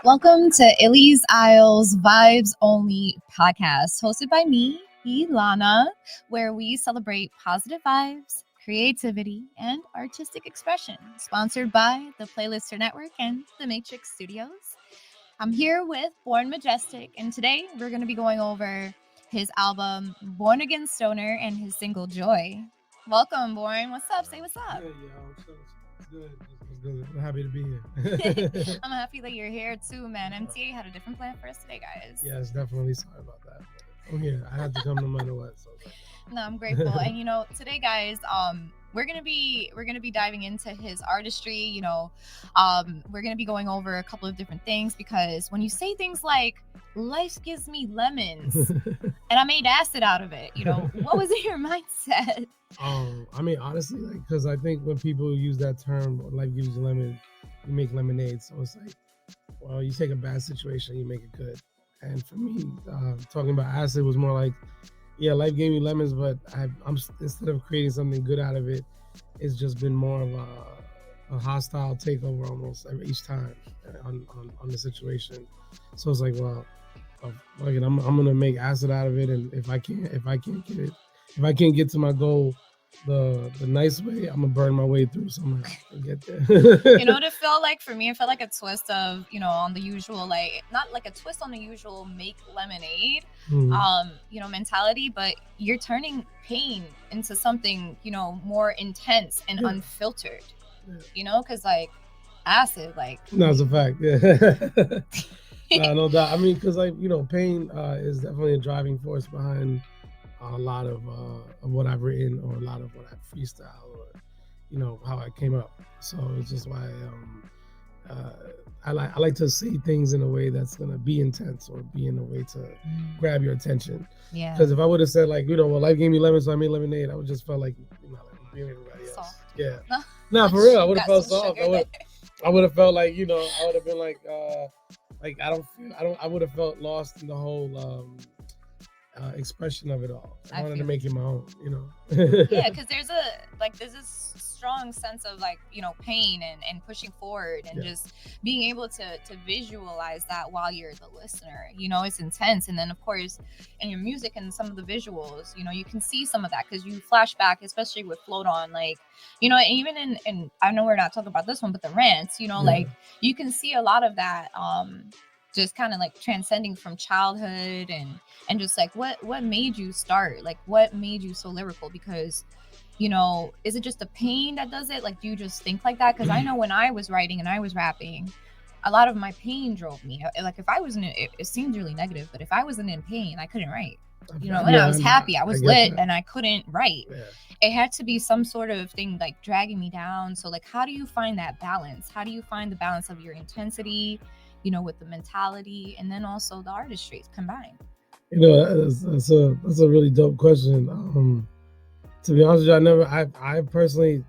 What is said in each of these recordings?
Welcome to Illy's Isles Vibez Only podcast, hosted by me, Ilana, where we celebrate positive vibes, creativity, and artistic expression. Sponsored by the Playlister Network and the Matrix Studios. I'm here with Bjorn Majestik, and today we're going to be going over his album Born Again Stoner and his single Joy. Welcome, Bjorn. What's up? Say what's up. Yeah, it's good. It's good. I'm happy to be here. I'm happy that you're here too, man. MTA had a different plan for us today, guys. Yes, definitely. Sorry about that. I'm here. I had to come no matter what. So. No, I'm grateful. And today, guys, we're gonna be diving into his artistry. We're gonna be going over a couple of different things, because when you say things like "life gives me lemons" and I made acid out of it, what was in your mindset? I mean, honestly, because I think when people use that term, "life gives you lemon," you make lemonade. So it's like, well, you take a bad situation, you make it good. And for me, talking about acid was more like, yeah, life gave me lemons, but I'm instead of creating something good out of it, it's just been more of a hostile takeover almost each time on the situation. So it's like, well, I'm gonna make acid out of it, and if I can't get to my goal the nice way, I'm gonna burn my way through somehow to get there. What it felt like for me? It felt like a twist of, on the usual, like, not like a twist on the usual make lemonade, mentality, but you're turning pain into something, more intense and unfiltered, because like acid, like. No, it's a fact. Yeah. No doubt. I mean, because pain is definitely a driving force behind a lot of what I've written, or a lot of what I freestyle, or how I came up. So it's just why I like to say things in a way that's gonna be intense, or be in a way to grab your attention. Yeah. Because if I would have said well, life gave me lemons, so I made lemonade, I would just felt like like being everybody else. Soft. Yeah. No, for real, I would have felt soft. I would have felt like I would have been like I would have felt lost in the whole expression of it all. I wanted to make it my own, Yeah, because there's this strong sense of pain and pushing forward, and just being able to visualize that while you're the listener. It's intense. And then of course in your music and some of the visuals, you can see some of that, because you flash back, especially with Float On, even in I know we're not talking about this one, but the rants, you can see a lot of that just kind of transcending from childhood, and just what made you start, what made you so lyrical? Because is it just the pain that does it? Do you just think like that? Because I know when I was writing and I was rapping, a lot of my pain drove me. If I wasn't, it seems really negative, but if I wasn't in pain, I couldn't write. When I was happy, I was lit, and I couldn't write. Yeah. It had to be some sort of thing dragging me down. So how do you find that balance? How do you find the balance of your intensity, with the mentality, and then also the artistry combined? That's a really dope question. To be honest with you, I personally,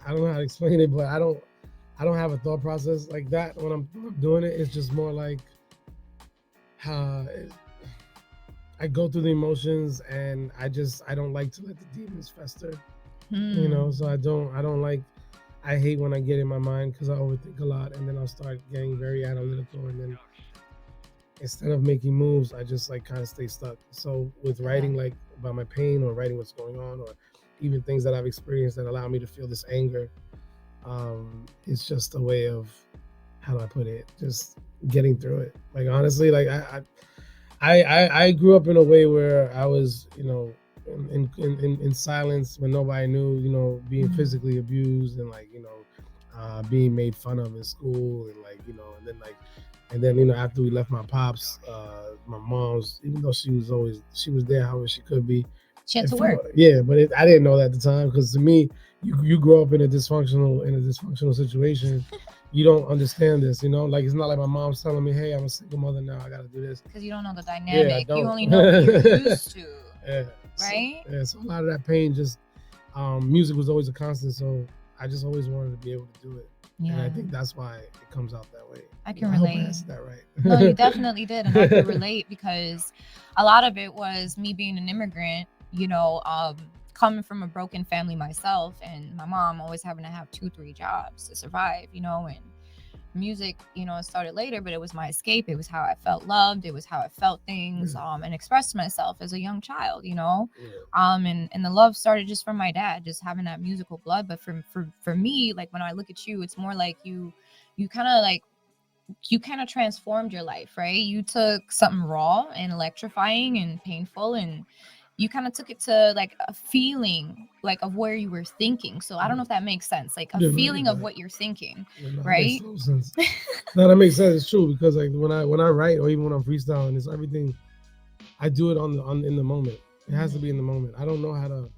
I don't know how to explain it, but I don't have a thought process like that when I'm doing it. It's just more like I go through the emotions, and I don't like to let the demons fester. So I don't like. I hate when I get in my mind, because I overthink a lot, and then I'll start getting very analytical, and then instead of making moves, I just kind of stay stuck. So with writing about my pain, or writing what's going on, or even things that I've experienced that allow me to feel this anger, it's just a way of, how do I put it, just getting through it. Honestly, I grew up in a way where I was, in silence when nobody knew, being physically abused, and being made fun of in school, and then after we left my pops, my mom's, even though she was there however she could be, she had to work. Yeah, but I didn't know that at the time, because to me, you grow up in a dysfunctional situation. You don't understand this, it's not like my mom's telling me, hey, I'm a single mother now, I gotta do this. Because you don't know the dynamic. Yeah, you only know what you're used to. Yeah. Right? So a lot of that pain, just music was always a constant, so I just always wanted to be able to do it. Yeah. And I think that's why it comes out that way. I can relate. I hope I answered that right. No, you definitely did, and I can relate, because a lot of it was me being an immigrant, coming from a broken family myself, and my mom always having to have 2-3 jobs to survive, and music, it started later, but it was my escape. It was how I felt loved. It was how I felt things, and expressed myself as a young child, and the love started just from my dad, just having that musical blood. But for me, like when I look at you, it's more like you kind of transformed your life, right? You took something raw and electrifying and painful, and you kind of took it to like a feeling like of where you were thinking. So I don't know if that makes sense, like a feeling of what you're thinking, right? That makes no sense. No, that makes sense. It's true, because like when I write, or even when I'm freestyling, it's everything. I do it in the moment. It has to be in the moment. I don't know how to.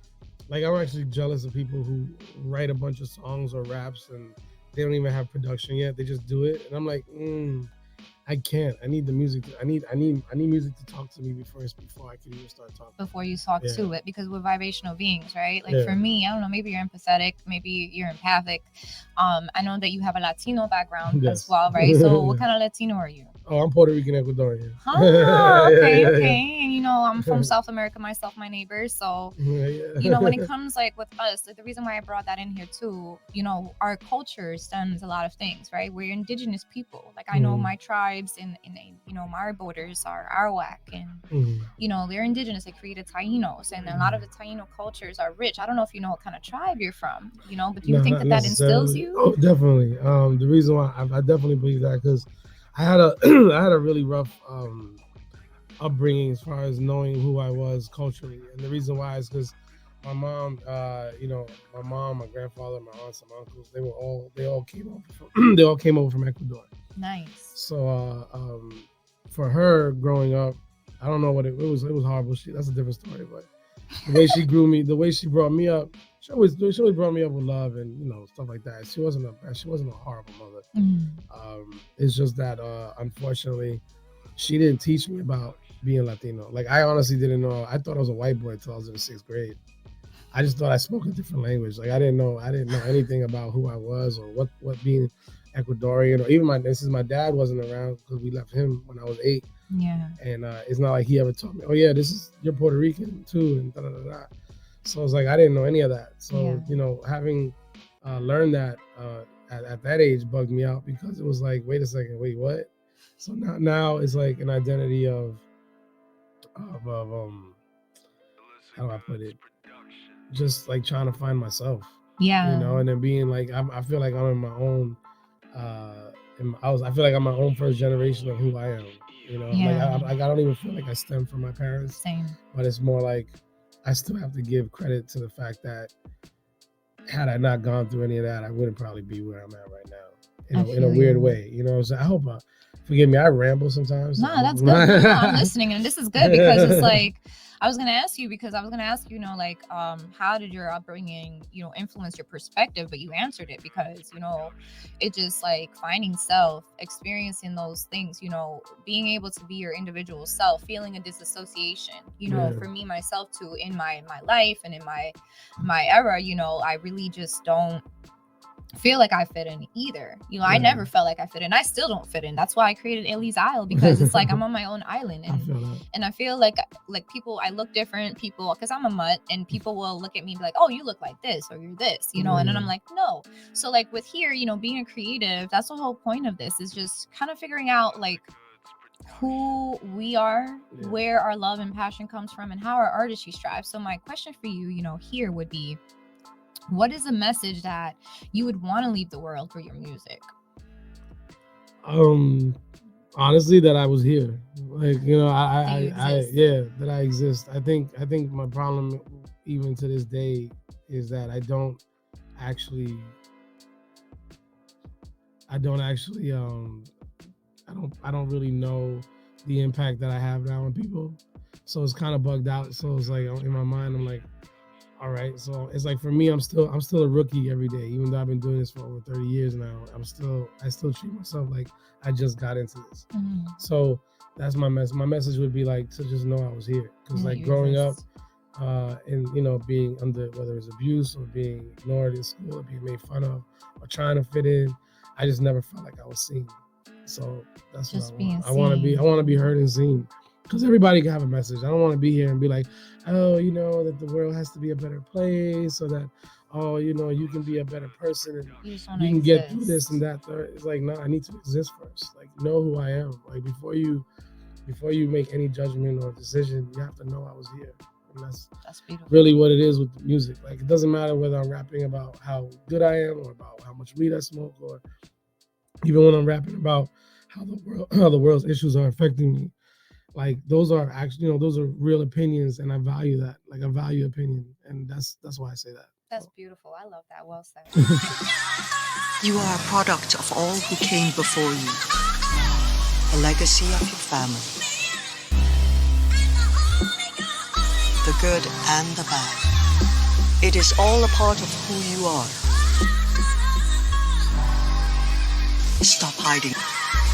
Like, I'm actually jealous of people who write a bunch of songs or raps and they don't even have production yet. They just do it, and I'm like, I can't. I need the music. I need music to talk to me before I can even start talking. Before you talk to it, because we're vibrational beings, right? Like for me, I don't know, maybe you're empathetic, maybe you're empathic. I know that you have a Latino background as well, right? So what kind of Latino are you? Oh, I'm Puerto Rican Ecuadorian. Okay. And I'm from South America myself, my neighbors. So, when it comes like with us, like the reason why I brought that in here too, our culture stems a lot of things, right? We're indigenous people. Like I know my tribes in my borders are Arawak, and they're indigenous. They created Tainos, and a lot of the Taino cultures are rich. I don't know if you know what kind of tribe you're from, but do you think that instills you? Oh, definitely. The reason why I definitely believe that, because I had a really rough upbringing as far as knowing who I was culturally, and the reason why is because my mom, my grandfather, my aunts, and my uncles, they all came over from Ecuador. Nice. So for her growing up, I don't know what it was. It was horrible. That's a different story. But the way she grew me, the way she brought me up, she always brought me up with love and stuff like that. She wasn't a horrible mother. It's just that unfortunately, she didn't teach me about being Latino. Like, I honestly didn't know. I thought I was a white boy until I was in the 6th grade. I just thought I spoke a different language. Like, I didn't know anything about who I was or what being Ecuadorian, or even my dad wasn't around because we left him when I was 8. Yeah. And it's not like he ever told me, oh yeah, you're Puerto Rican too, and da da da da. So it's like I didn't know any of that. So having learned that at that age bugged me out, because it was like, wait a second, wait, what? So now it's like an identity of how do I put it? Just like trying to find myself. Yeah. And then being like, I feel like I'm in my own. I feel like I'm my own first generation of who I am. Like I don't even feel like I stem from my parents. Same. But it's more like I still have to give credit to the fact that had I not gone through any of that, I wouldn't probably be where I'm at right now. In a weird way. So I hope forgive me, I ramble sometimes. No, that's good. No, I'm listening, and this is good because it's like I was gonna ask you, how did your upbringing, influence your perspective? But you answered it, because it just like finding self, experiencing those things, being able to be your individual self, feeling a disassociation. For me myself too, in my life and in my era, I really just don't feel like I fit in either. I never felt like I fit in. I still don't fit in. That's why I created Ellie's Isle, because it's like I'm on my own island, and I feel like people, I look different, people, because I'm a mutt, and people will look at me and be like, oh, you look like this, or you're this, and then I'm like, no. So like with here, being a creative, that's the whole point of this, is just kind of figuring out like who we are, where our love and passion comes from, and how our artistry strives. So my question for you, here would be, what is a message that you would want to leave the world for your music? Honestly, that I was here. Like, that I exist. I think my problem, even to this day, is that I don't actually I don't really know the impact that I have now on people. So it's kind of bugged out. So it's like in my mind, I'm like, all right. So it's like for me, I'm still a rookie every day, even though I've been doing this for over 30 years now. I still treat myself like I just got into this. Mm-hmm. So that's my message. My message would be like to just know I was here, because like growing up, and being under, whether it's abuse or being ignored in school or being made fun of or trying to fit in, I just never felt like I was seen. So that's just what I want. I want to be heard and seen, because everybody can have a message. I don't want to be here and be like, oh, that the world has to be a better place, or that oh, you can be a better person and You just you wanna can get through exist. this and that. It's like, no, I need to exist first. Like, know who I am. Like, before you make any judgment or decision, you have to know I was here. And that's beautiful. really what it is with the music. Like, it doesn't matter whether I'm rapping about how good I am or about how much weed I smoke, or even when I'm rapping about how the world's issues are affecting me. Like, those are actually, those are real opinions, and I value that. Like, I value opinion, and that's why I say that. That's beautiful. I love that. Well said. You are a product of all who came before you, a legacy of your family, the good and the bad. It is all a part of who you are. Stop hiding.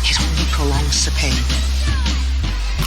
It only prolongs the pain.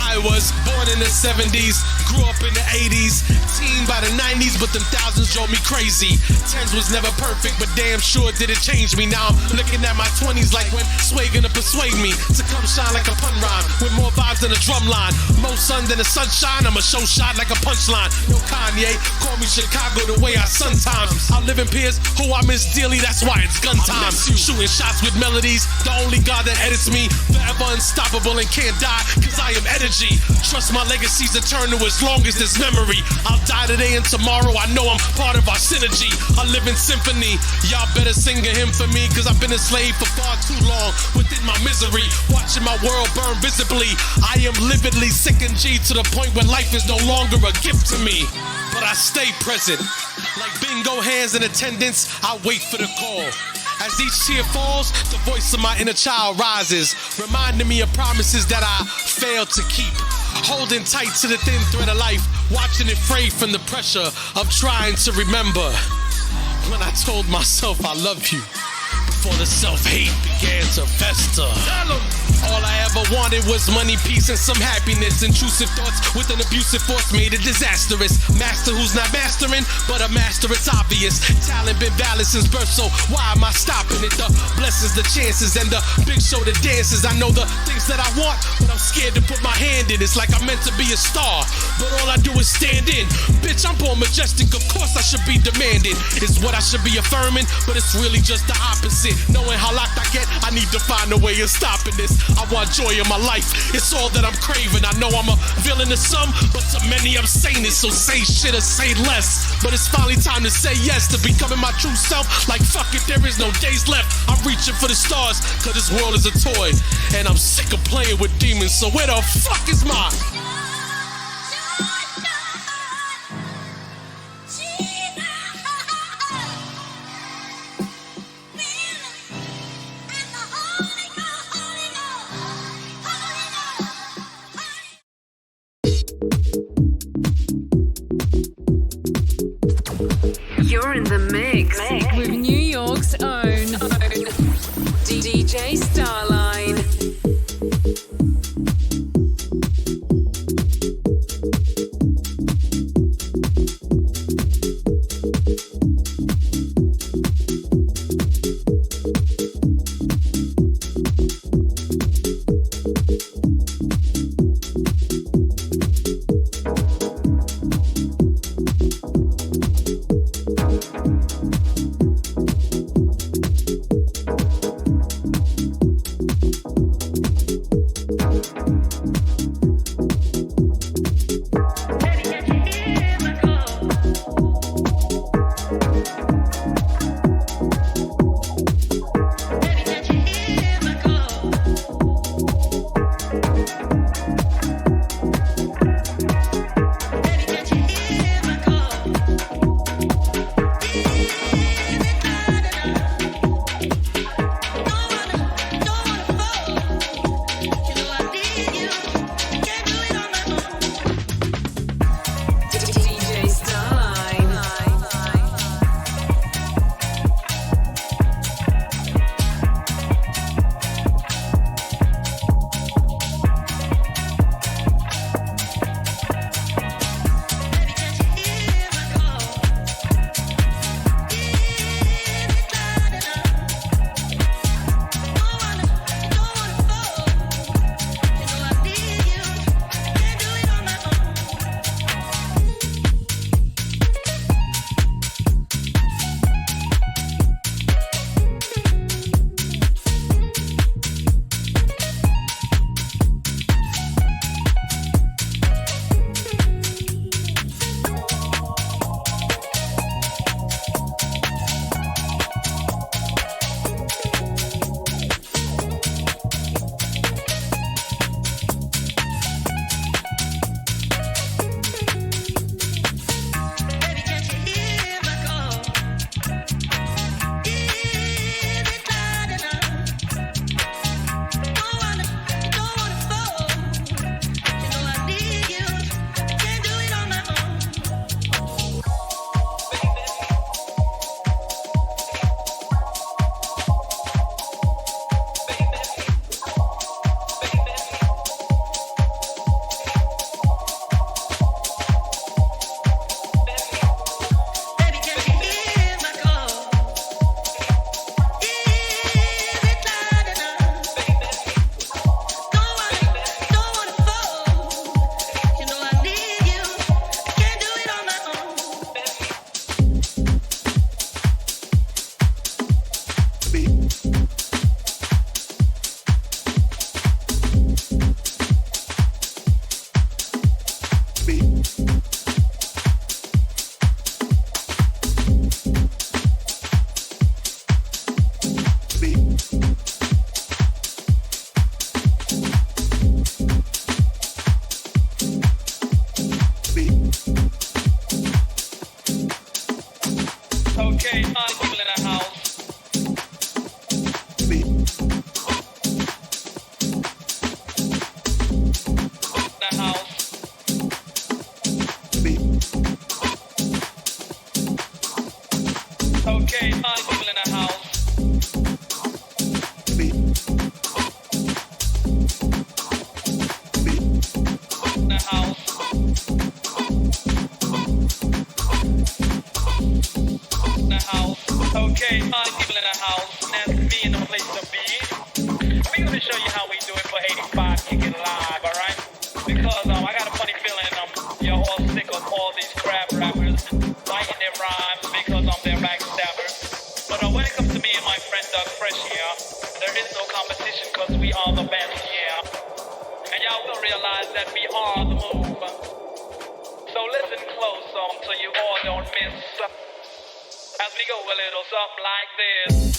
I was born in the 70s, grew up in the 80s, teen by the 90s, but them thousands drove me crazy. Tens was never perfect, but damn sure did it change me. Now I'm looking at my 20s like when Sway gonna persuade me to come shine like a pun rhyme, with more vibes than a drum line. More sun than the sunshine, I'm a show shot like a punchline. No Kanye, call me Chicago the way I sometimes. I'm living peers who I miss dearly, that's why it's gun time. Shooting shots with melodies, the only God that edits me. Forever unstoppable and can't die, cause I am energy. Trust my legacy's eternal as long as there's memory. I'll die today and tomorrow, I know I'm part of our synergy. I live in symphony, y'all better sing a hymn for me, cause I've been a slave for far too long within my misery, watching my world burn visibly. I am lividly sick and G to the point where life is no longer a gift to me. But I stay present, like bingo hands in attendance, I wait for the call. As each tear falls, the voice of my inner child rises, reminding me of promises that I failed to keep. Holding tight to the thin thread of life, watching it fray from the pressure of trying to remember when I told myself I love you before the self-hate began to fester. All I ever wanted was money, peace, and some happiness. Intrusive thoughts with an abusive force made it disastrous. Master who's not mastering, but a master, it's obvious. Talent been valid since birth, so why am I stopping it? The blessings, the chances, and the big show, the dances. I know the things that I want, but I'm scared to put my hand in. It's like I'm meant to be a star, but all I do is stand in. Bitch, I'm Bjorn Majestik, of course I should be demanding. It's what I should be affirming, but it's really just the opposite. Knowing how locked I get, I need to find a way of stopping this. I want joy in my life, it's all that I'm craving. I know I'm a villain to some, but to many I'm saintly. So say shit or say less, but it's finally time to say yes to becoming my true self. Like fuck it, there is no days left. I'm reaching for the stars, cause this world is a toy, and I'm sick of playing with demons. So where the fuck is my... You're in the mix with New York's own DJ Starline. Okay, party people in the house. The house. Okay, party people in the house. The house. The house. Okay, party people in the house. That's me in the place to be. We're gonna show you how we do it for 85 kicking live, alright? Because I got a funny feeling you're all sick of all these crap rappers biting their rhymes because I'm their backstabber. But when it comes to me and my friend Doug Fresh here, there is no competition because we are the best, yeah. And y'all will realize that we are the move. So listen close so you all don't miss as we go a little something like this.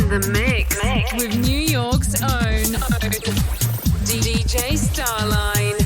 in the mix with New York's own DJ Starline.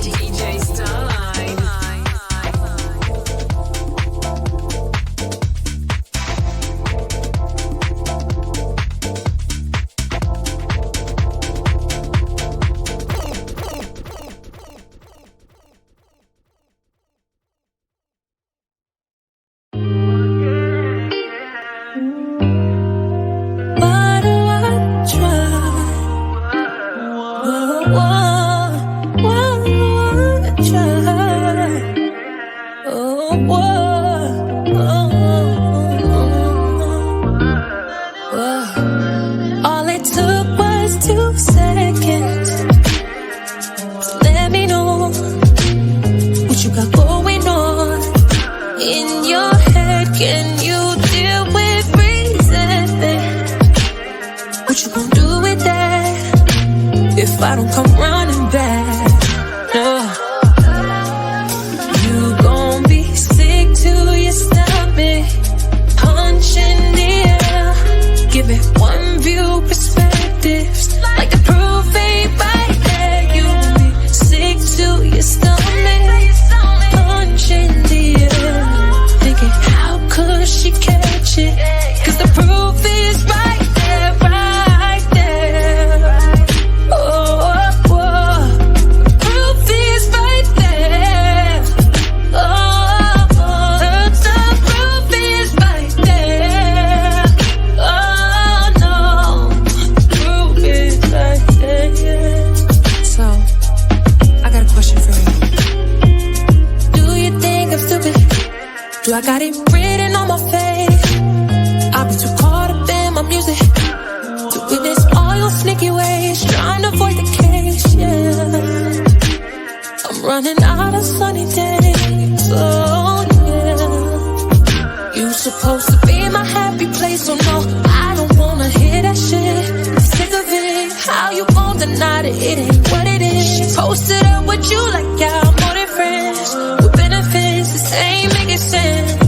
DJ Starline. Why do I try? I don't come running back. No. You gon' be sick to your stomach, punching the air. Give it one view perspectives, like the proof ain't right there. You gon' be sick to your stomach, punching the air. Thinking, how could she catch it? 'Cause the proof is right there, right there. Oh, oh, oh. Proof is right there. Oh, oh. The proof is right there. Oh, no. Proof is right there. So, I got a question for you. Do you think I'm stupid? Do I got it written on my face? I've been too caught up in my music to witness all your sneaky ways, trying to avoid the case, yeah. I'm running out of sunny days, oh yeah. You supposed to be my happy place, so no, I don't wanna hear that shit. I'm sick of it, how you gon' deny that it ain't what it is? She posted up with you like y'all more than friends, with benefits, this ain't making sense.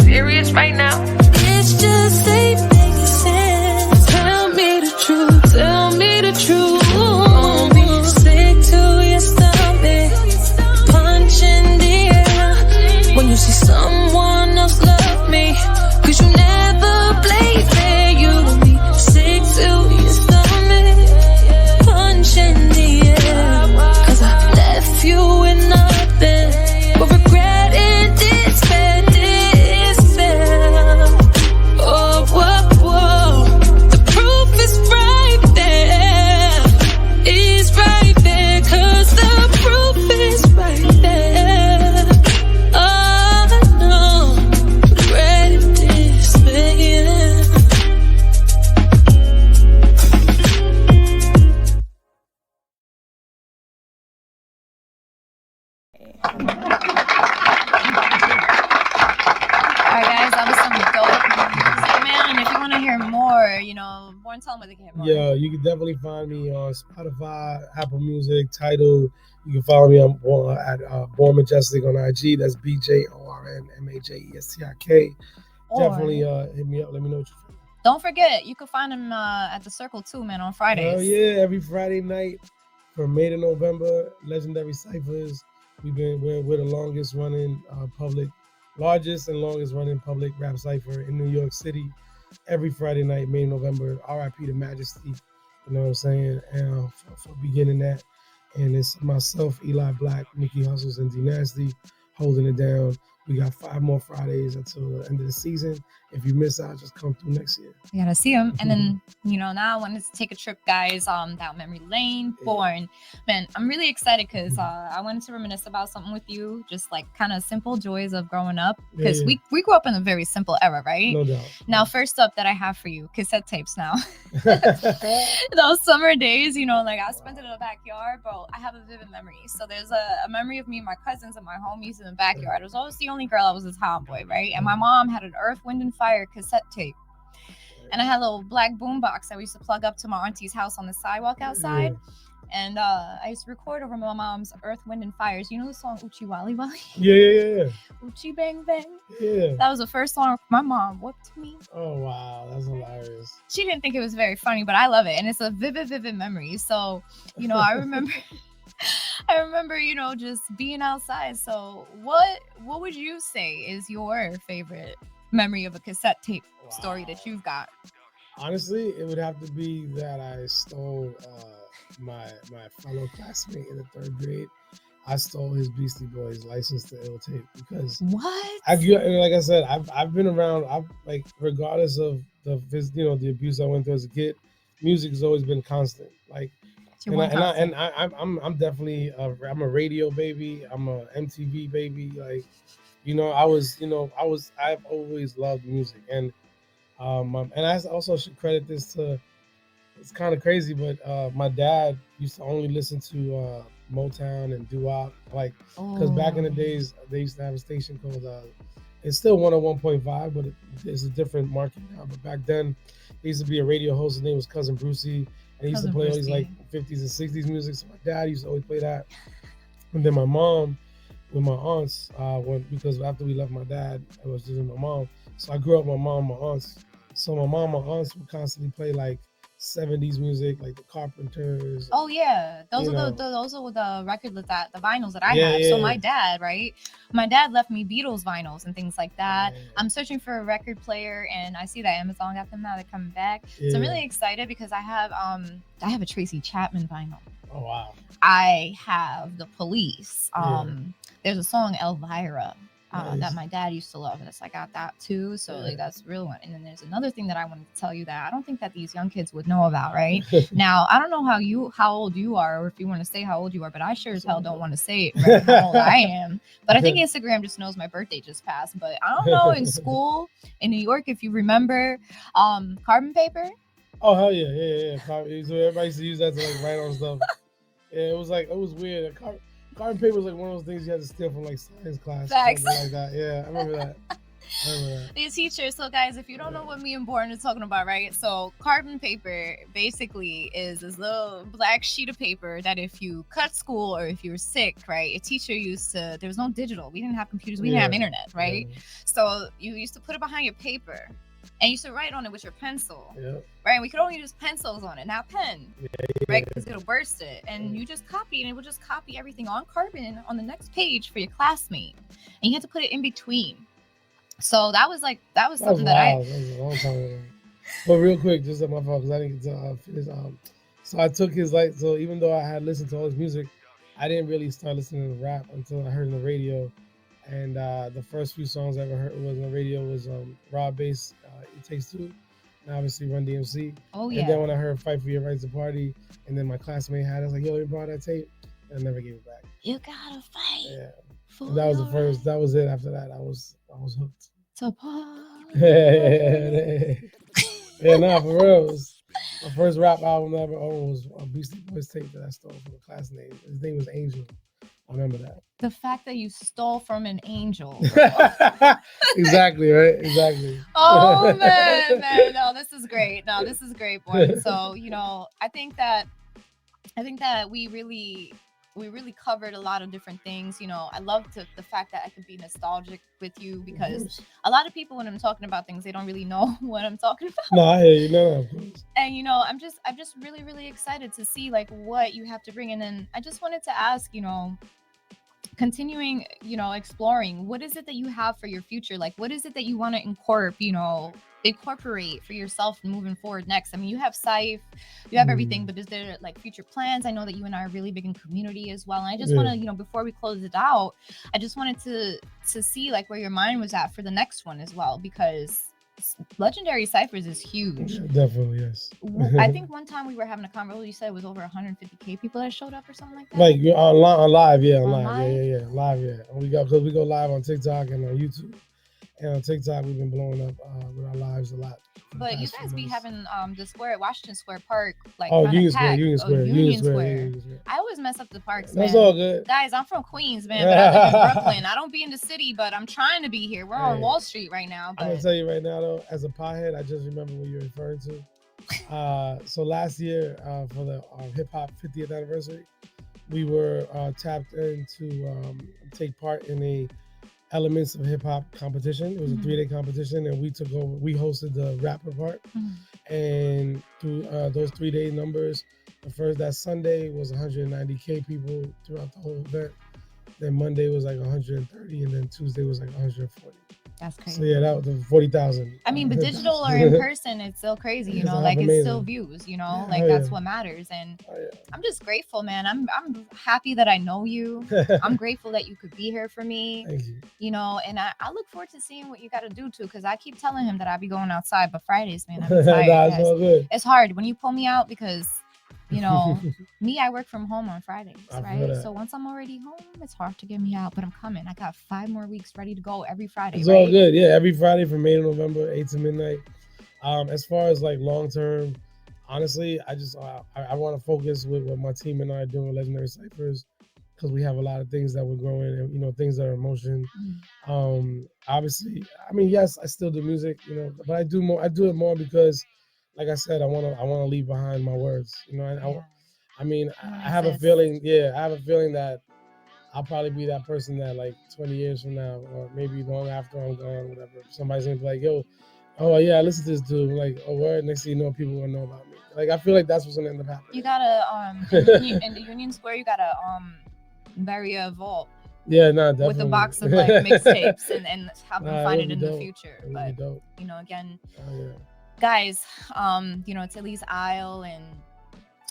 Serious right now? It's just ain't making sense. Tell me the truth, tell me the truth. Won't be sick to your stomach, punch in the air. When you see someone else love me, 'cause you never played fair. You will be sick to your stomach, punch in the air. 'Cause I left you with nothing but regret and despair. Tell them where they can hear more. Yeah, you can definitely find me on Spotify, Apple Music, Tidal. You can follow me on at Bjorn Majestik on IG. That's BJORNMAJESTIK. Definitely hit me up. Let me know what you think. Don't forget, you can find him at the Circle too, man, on Fridays. Oh yeah, every Friday night from May to November. Legendary ciphers. We're the longest running largest and longest running public rap cipher in New York City. Every Friday night, May, November, RIP to Majesty, you know what I'm saying, and for beginning that. And it's myself, Eli Black, Mickey Hustles, and D Nasty holding it down. We got 5 more Fridays until the end of the season. If you miss out, just come through next year. You gotta see them. And then, now I wanted to take a trip, guys, down memory lane. Born. Man, I'm really excited because I wanted to reminisce about something with you, just like kind of simple joys of growing up. Because we grew up in a very simple era, right? No doubt. Now, first up that I have for you, cassette tapes now. Those summer days, I spent it in the backyard, bro. I have a vivid memory. So there's a memory of me and my cousins and my homies in the backyard. I was always the only girl. I was a tomboy, right? And my mom had an Earth, Wind, and Fire cassette tape. And I had a little black boombox that we used to plug up to my auntie's house on the sidewalk outside. And I used to record over my mom's Earth, Wind, and Fires. You know the song Uchi Wally Wally? Yeah. Uchi Bang Bang? Yeah. That was the first song my mom whooped me. Oh, wow. That's hilarious. She didn't think it was very funny, but I love it. And it's a vivid memory. So, I remember... just being outside. So what would you say is your favorite memory of a cassette tape story that you've got? Honestly, it would have to be that I stole my fellow classmate in the 3rd grade. I stole his Beastie Boys license to ill tape because what? Like I said, I've been around. Regardless of the abuse I went through as a kid, music has always been constant. I'm definitely I'm a radio baby. I'm a MTV baby. I've always loved music, and I also should credit this to. It's kind of crazy, but my dad used to only listen to Motown and doo-wop, because back in the days they used to have a station called it's still 101.5, but it's a different market now. But back then, He used to be a radio host. His name was Cousin Brucey, and he used to play all these like 50s and 60s music. So my dad used to always play that. And then my mom, with my aunts, because after we left my dad, I was just with my mom. So I grew up with my mom and my aunts. So my mom and my aunts would constantly play like 70s music, like the Carpenters. Oh yeah, those are the records that the vinyls that I have. So my dad left me Beatles vinyls and things like that. I'm searching for a record player, and I see that Amazon got them now. They're coming back, so I'm really excited because I have a Tracy Chapman vinyl. Oh wow. I have the Police. There's a song Elvira. That my dad used to love, and I got that too. So like that's a real one. And then there's another thing that I wanted to tell you that I don't think that these young kids would know about, right? Now I don't know how old you are, or if you want to say how old you are, but I sure as hell don't want to say it right, how old I am. But I think Instagram just knows my birthday just passed. But I don't know, in school in New York, if you remember, carbon paper. Oh hell yeah. So everybody used to use that to like write on stuff. Yeah, it was weird. Carbon paper was like one of those things you had to steal from like science class. Facts. Like that. Yeah, I remember that. The teacher. So guys, if you don't know what me and Bjorn are talking about, right? So carbon paper basically is this little black sheet of paper that if you cut school or if you were sick, right? A teacher there was no digital. We didn't have computers. We didn't have internet, right? Yeah. So you used to put it behind your paper. And you used to write on it with your pencil, right? We could only use pencils on it, not pen, right? Because it'll burst it. And you just copy, and it would just copy everything on carbon on the next page for your classmate. And you had to put it in between. So that was something that was a long time ago. But real quick, just my fault, because I didn't get to finish. So I took his so even though I had listened to all his music, I didn't really start listening to rap until I heard it on the radio. And the first few songs I ever heard was on the radio was Raw Bass, It Takes Two, and obviously Run DMC. Oh yeah. And then when I heard Fight for Your Rights to Party, and then my classmate had it, I was like, yo, you brought that tape? And I never gave it back. You gotta fight. Yeah. And that was the first. That was it. After that, I was hooked. To party. Yeah, nah, for real. My first rap album I ever owned was a Beastie Boys tape that I stole from a classmate. His name was Angel. I remember that. The fact that you stole from an angel. Exactly, right? Exactly. Oh, man. No, this is great. Boy. So, I think that we really covered a lot of different things. I love the fact that I could be nostalgic with you, because a lot of people, when I'm talking about things, they don't really know what I'm talking about. No, I hear you. No, of course. And I'm just really, really excited to see like what you have to bring. And then I just wanted to ask, continuing, exploring, what is it that you have for your future? Like, what is it that you want to incorporate for yourself moving forward next? I mean, you have Saif, you have everything, but is there like future plans? I know that you and I are really big in community as well. And I just want to, before we close it out, I just wanted to see like where your mind was at for the next one as well, because Legendary Cyphers is huge. Yeah, definitely, yes. I think one time we were having a conversation, you said it was over 150K people that showed up or something like that. Like on live, yeah, on live. Yeah, live, yeah. Because we go live on TikTok and on YouTube. And on TikTok, we've been blowing up with our lives a lot. But you guys be having the square at Washington Square Park, like Union Square. I always mess up the parks. That's man. all good. Guys, I'm from Queens, man, but I live in Brooklyn. I don't be in the city, but I'm trying to be here. We're on Wall Street right now. But I'm gonna tell you right now, though, as a pothead, I just remember what you're referring to. So last year, for the hip hop 50th anniversary, we were tapped in to take part in a Elements of Hip Hop competition. It was a 3-day competition, and we hosted the rapper part. And through those 3-day numbers, that Sunday was 190K people throughout the whole event. Then Monday was like 130, and then Tuesday was like 140. That's crazy. So yeah, that was the 40,000. I mean, but digital or in person, it's still crazy, like amazing. It's still views, that's what matters. And I'm just grateful, man. I'm happy that I know you. I'm grateful that you could be here for me. Thank you. And I look forward to seeing what you got to do too, because I keep telling him that I'll be going outside, but Fridays, man, I'm tired. It's all good. It's hard when you pull me out because me, I work from home on Fridays, right? So once I'm already home, it's hard to get me out, but I'm coming. I got 5 more weeks ready to go every Friday. It's all good. Yeah, every Friday from May to November, 8 to midnight. As far as like long term, honestly, I want to focus with what my team and I are doing with Legendary Cyphers, because we have a lot of things that we're growing and things that are in motion. Obviously, I mean, yes, I still do music, but I do it more because like I said, I wanna leave behind my words. You know, I mean, I have a Exist. feeling. Yeah, I have a feeling that I'll probably be that person that like 20 years from now, or maybe long after I'm gone, whatever. Somebody's gonna be like, yo, oh yeah, I listened to this dude. I'm like, oh, word. Next thing you know, people will know about me. Like, I feel like that's what's gonna end up happening. You gotta in the Union Square, you gotta bury a vault. Yeah, no, definitely. With a box of like mixtapes and have them find it in the future. But you know, again, guys, you know, Tilly's Isle, and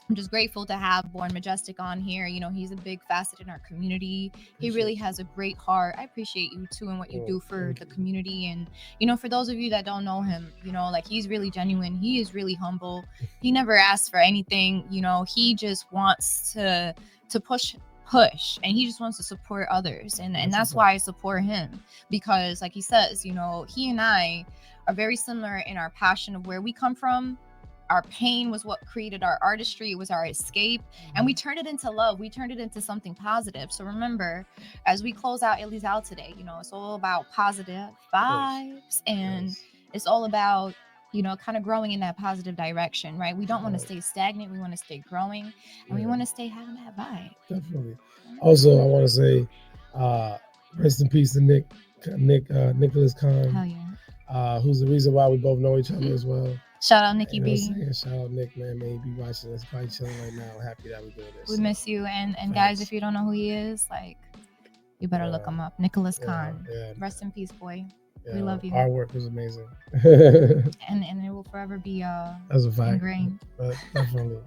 I'm just grateful to have Bjorn Majestik on here. You know, he's a big facet in our community. He really has a great heart. I appreciate you too and what you do for the community. And, you know, for those of you that don't know him, you know, like, he's really genuine. He is really humble. He never asks for anything. You know, he just wants to push, and he just wants to support others. And that's why I support him, because like he says, you know, he and I are very similar in our passion of where we come from. Our pain was what created our artistry. It was our escape. And we turned it into love. We turned it into something positive. So remember, as we close out Illy's Out today, you know, it's all about positive vibes. And it's all about, you know, kind of growing in that positive direction, right? We don't want to stay stagnant. We want to stay growing. And we want to stay having that vibe. Definitely. Also, I want to say, rest in peace to Nicholas Khan. Hell yeah. Who's the reason why we both know each other as well. Shout out Nikki B. Shout out Nick, man. May he be watching this, probably chilling right now. Happy that we're doing this. We miss you. And guys, if you don't know who he is, like, you better look him up. Nicholas Khan. Rest in peace, boy. We love you. Our work was amazing. and it will forever be that's a fact. ingrained. Definitely.